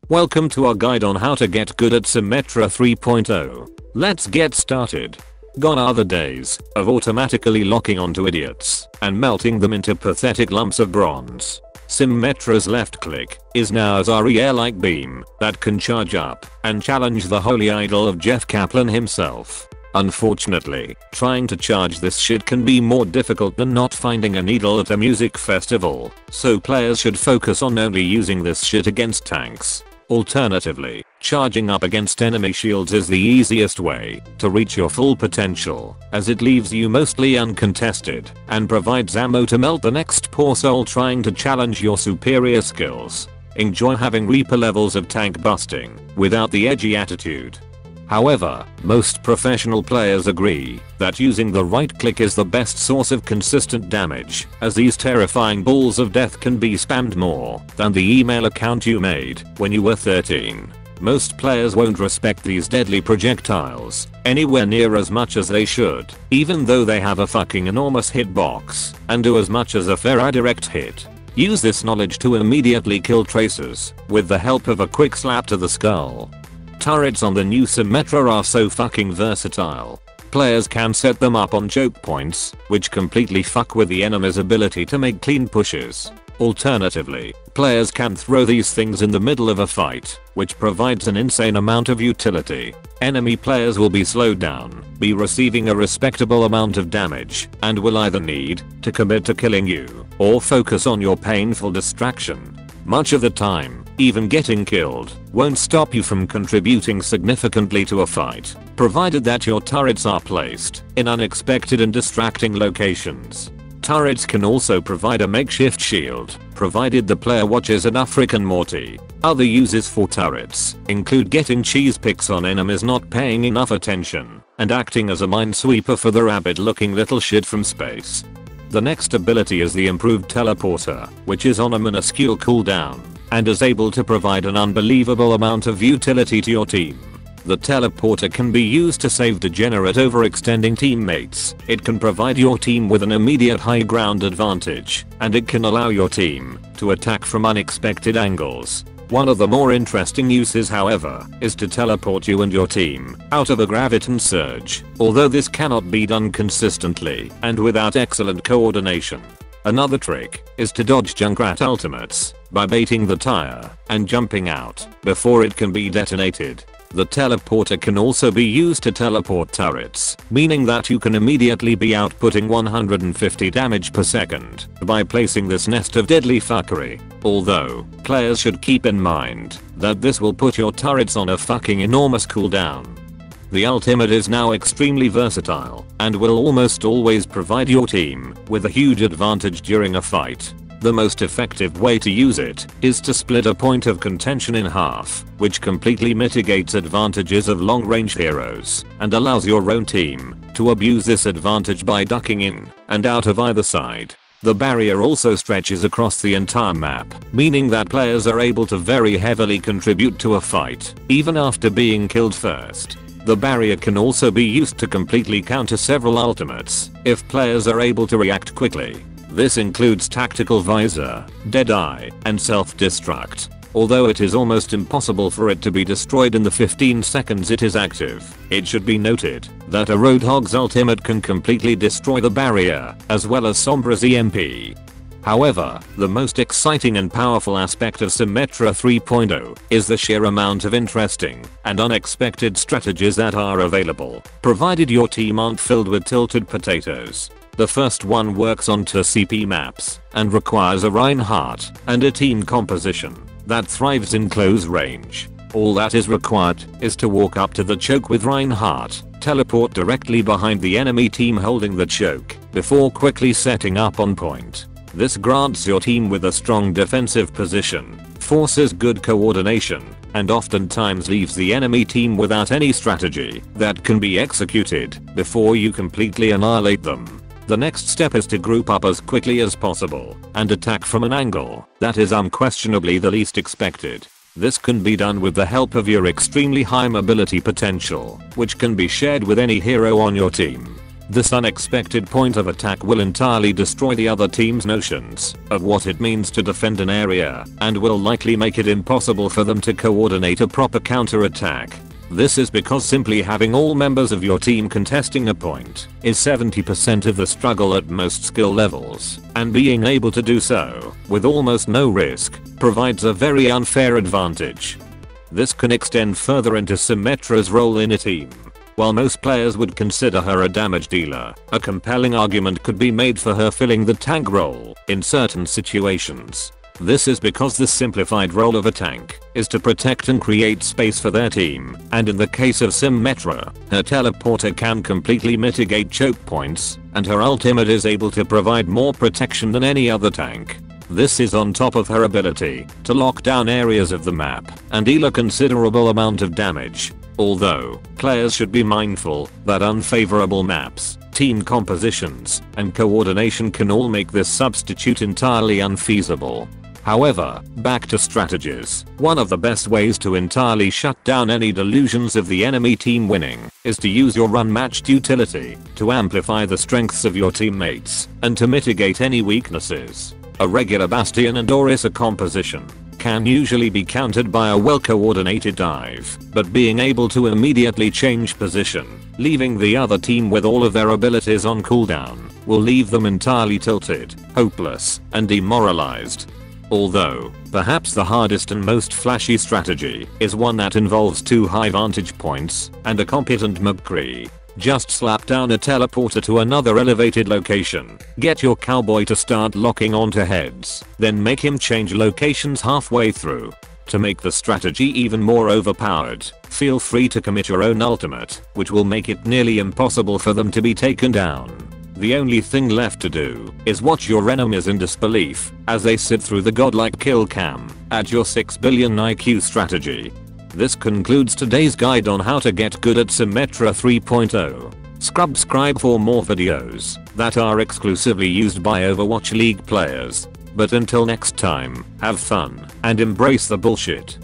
Welcome to our guide on how to get good at Symmetra 3.0. Let's get started. Gone are the days of automatically locking onto idiots and melting them into pathetic lumps of bronze. Symmetra's left click is now a air-like beam that can charge up and challenge the holy idol of Jeff Kaplan himself. Unfortunately, trying to charge this shit can be more difficult than not finding a needle at a music festival, so players should focus on only using this shit against tanks. Alternatively, charging up against enemy shields is the easiest way to reach your full potential, as it leaves you mostly uncontested and provides ammo to melt the next poor soul trying to challenge your superior skills. Enjoy having Reaper levels of tank busting without the edgy attitude. However, most professional players agree that using the right click is the best source of consistent damage, as these terrifying balls of death can be spammed more than the email account you made when you were 13. Most players won't respect these deadly projectiles anywhere near as much as they should, even though they have a fucking enormous hitbox and do as much as a fair direct hit. Use this knowledge to immediately kill tracers with the help of a quick slap to the skull. Turrets on the new Symmetra are so fucking versatile. Players can set them up on choke points, which completely fuck with the enemy's ability to make clean pushes. Alternatively, players can throw these things in the middle of a fight, which provides an insane amount of utility. Enemy players will be slowed down, be receiving a respectable amount of damage, and will either need to commit to killing you or focus on your painful distraction. Much of the time, even getting killed won't stop you from contributing significantly to a fight, provided that your turrets are placed in unexpected and distracting locations. Turrets can also provide a makeshift shield, provided the player watches enough Rick and Morty. Other uses for turrets include getting cheese picks on enemies not paying enough attention, and acting as a minesweeper for the rabid looking little shit from space. The next ability is the improved teleporter, which is on a minuscule cooldown and is able to provide an unbelievable amount of utility to your team. The teleporter can be used to save degenerate overextending teammates, it can provide your team with an immediate high ground advantage, and it can allow your team to attack from unexpected angles. One of the more interesting uses, however, is to teleport you and your team out of a graviton surge, although this cannot be done consistently and without excellent coordination. Another trick is to dodge Junkrat ultimates by baiting the tire and jumping out before it can be detonated. The teleporter can also be used to teleport turrets, meaning that you can immediately be outputting 150 damage per second by placing this nest of deadly fuckery. Although, players should keep in mind that this will put your turrets on a fucking enormous cooldown. The ultimate is now extremely versatile and will almost always provide your team with a huge advantage during a fight. The most effective way to use it is to split a point of contention in half, which completely mitigates advantages of long-range heroes and allows your own team to abuse this advantage by ducking in and out of either side. The barrier also stretches across the entire map, meaning that players are able to very heavily contribute to a fight, even after being killed first. The barrier can also be used to completely counter several ultimates if players are able to react quickly. This includes Tactical Visor, Deadeye, and Self-Destruct. Although it is almost impossible for it to be destroyed in the 15 seconds it is active, it should be noted that a Roadhog's ultimate can completely destroy the barrier, as well as Sombra's EMP. However, the most exciting and powerful aspect of Symmetra 3.0 is the sheer amount of interesting and unexpected strategies that are available, provided your team aren't filled with tilted potatoes. The first one works on TCP maps and requires a Reinhardt and a team composition that thrives in close range. All that is required is to walk up to the choke with Reinhardt, teleport directly behind the enemy team holding the choke, before quickly setting up on point. This grants your team with a strong defensive position, forces good coordination, and oftentimes leaves the enemy team without any strategy that can be executed before you completely annihilate them. The next step is to group up as quickly as possible and attack from an angle that is unquestionably the least expected. This can be done with the help of your extremely high mobility potential, which can be shared with any hero on your team. This unexpected point of attack will entirely destroy the other team's notions of what it means to defend an area and will likely make it impossible for them to coordinate a proper counter-attack. This is because simply having all members of your team contesting a point is 70% of the struggle at most skill levels, and being able to do so with almost no risk provides a very unfair advantage. This can extend further into Symmetra's role in a team. While most players would consider her a damage dealer, a compelling argument could be made for her filling the tank role in certain situations. This is because the simplified role of a tank is to protect and create space for their team, and in the case of Symmetra, her teleporter can completely mitigate choke points, and her ultimate is able to provide more protection than any other tank. This is on top of her ability to lock down areas of the map and deal a considerable amount of damage. Although, players should be mindful that unfavorable maps, team compositions, and coordination can all make this substitute entirely unfeasible. However, back to strategies. One of the best ways to entirely shut down any delusions of the enemy team winning is to use your unmatched utility to amplify the strengths of your teammates and to mitigate any weaknesses. A regular Bastion and Orisa composition can usually be countered by a well-coordinated dive, but being able to immediately change position, leaving the other team with all of their abilities on cooldown, will leave them entirely tilted, hopeless, and demoralized. Although, perhaps the hardest and most flashy strategy is one that involves 2 high vantage points and a competent McCree. Just slap down a teleporter to another elevated location, get your cowboy to start locking onto heads, then make him change locations halfway through. To make the strategy even more overpowered, feel free to commit your own ultimate, which will make it nearly impossible for them to be taken down. The only thing left to do is watch your enemies in disbelief as they sit through the godlike kill cam at your 6 billion IQ strategy. This concludes today's guide on how to get good at Symmetra 3.0. Subscribe for more videos that are exclusively used by Overwatch League players. But until next time, have fun and embrace the bullshit.